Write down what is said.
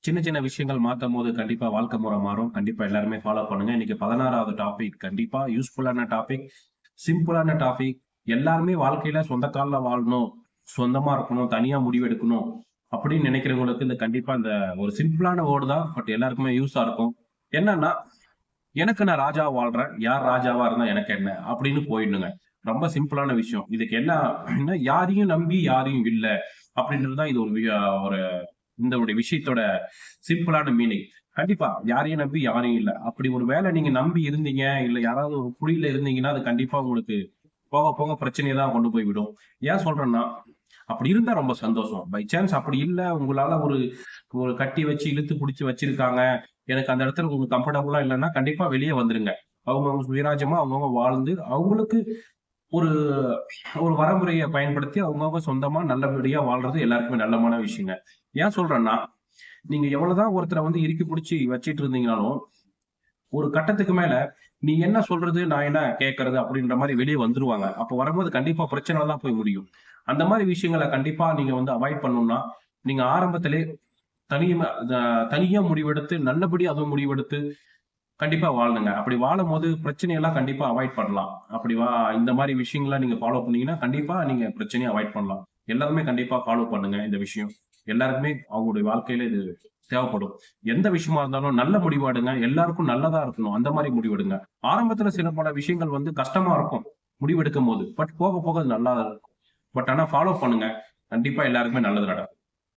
சின்ன சின்ன விஷயங்கள் மாத்தும் போது கண்டிப்பா வாழ்க்கை முறை மாறும். கண்டிப்பா எல்லாருமே ஃபாலோ பண்ணுங்க. இன்னைக்கு 16வது டாபிக் கண்டிப்பா யூஸ்ஃபுல்லான டாபிக், சிம்பிளான டாபிக். எல்லாருமே வாழ்க்கையில சொந்த கால்ல வாழணும், சொந்தமா இருக்கணும், தனியா முடிவெடுக்கணும் அப்படின்னு நினைக்கிறவங்களுக்கு இந்த கண்டிப்பா இந்த ஒரு சிம்பிளான வேர்டு தான். பட் எல்லாருக்குமே யூஸா இருக்கும். என்னன்னா, எனக்கு நான் ராஜாவா வாழ்றேன். யார் ராஜாவா இருந்தா எனக்கு என்ன? அப்படின்னு போயிடணுங்க. ரொம்ப சிம்பிளான விஷயம். இதுக்கு என்ன அப்படின்னா, யாரையும் நம்பி யாரையும் இல்ல. அப்படின்றது தான் இது ஒரு இந்த ஒரு விஷயத்தோட சிம்பிளான மீனிங். கண்டிப்பா யாரையும் நம்பி யாரையும் இல்ல. அப்படி ஒரு வேளை நீங்க நம்பி இருந்தீங்க, இல்ல யாராவது ஒரு குழியில இருந்தீங்கன்னா, அது கண்டிப்பா உங்களுக்கு போக போக பிரச்சனைய தான் கொண்டு போய் விடும். ஏன் சொல்றேன்னா, அப்படி இருந்தா ரொம்ப சந்தோஷம். பை சான்ஸ் அப்படி இல்ல, உங்களால ஒரு ஒரு கட்டி வச்சு இழுத்து புடிச்சு வச்சிருக்காங்க. எனக்கு அந்த இடத்துல உங்களுக்கு கம்ஃபர்டபுளா இல்லன்னா, கண்டிப்பா வெளிய வந்துருங்க. அவங்கவங்க சுயராஜ்யமா அவங்கவங்க வாழ்ந்து, அவங்களுக்கு ஒரு ஒரு வரமுறைய பயன்படுத்தி அவங்கவங்க சொந்தமா நல்லபடியா வாழ்றது எல்லாருக்குமே நல்லமான விஷயங்க. ஏன் சொல்றேன்னா, நீங்க எவ்வளவுதான் ஒருத்தர வந்து இறுக்கி புடிச்சு வச்சிட்டு இருந்தீங்கனாலும், ஒரு கட்டத்துக்கு மேல நீ என்ன சொல்றது, நான் என்ன கேட்கறது அப்படின்ற மாரி வெளிய வந்துருவாங்க. அப்ப வரும்போது கண்டிப்பா பிரச்சனைல தான் போய் முடியும். அந்த மாரி விஷயங்கள கண்டிப்பா நீங்க வந்து அவாய்ட் பண்ணணும்னா, நீங்க ஆரம்பத்திலே தனிமை தனியா முடிவெடுத்து, நல்லபடியா அதுவும் முடிவெடுத்து கண்டிப்பா வாழணுங்க. அப்படி வாழும்போது பிரச்சனையெல்லாம் கண்டிப்பா அவாய்ட் பண்ணலாம். அப்படி இந்த மாரி விஷயங்கள நீங்க ஃபாலோ பண்ணீங்கன்னா, கண்டிப்பா நீங்க பிரச்சனைய அவாய்ட் பண்ணலாம். எல்லாருமே கண்டிப்பா ஃபாலோ பண்ணுங்க இந்த விஷயம். எல்லாருக்குமே அவங்களுடைய வாழ்க்கையில இது தேவைப்படும். எந்த விஷயமா இருந்தாலும் நல்ல முடிவா எடுங்க. எல்லாருக்கும் நல்லதா இருக்கணும். அந்த மாரி முடிவெடுங்க. ஆரம்பத்துல சில பல விஷயங்கள் வந்து கஷ்டமா இருக்கும். முடிவெடுக்கும்போது. பட் போக போக அது நல்லா இருக்கும். பட் ஆனா ஃபாலோ பண்ணுங்க. கண்டிப்பா எல்லாருக்குமே நல்லது நடக்கும்.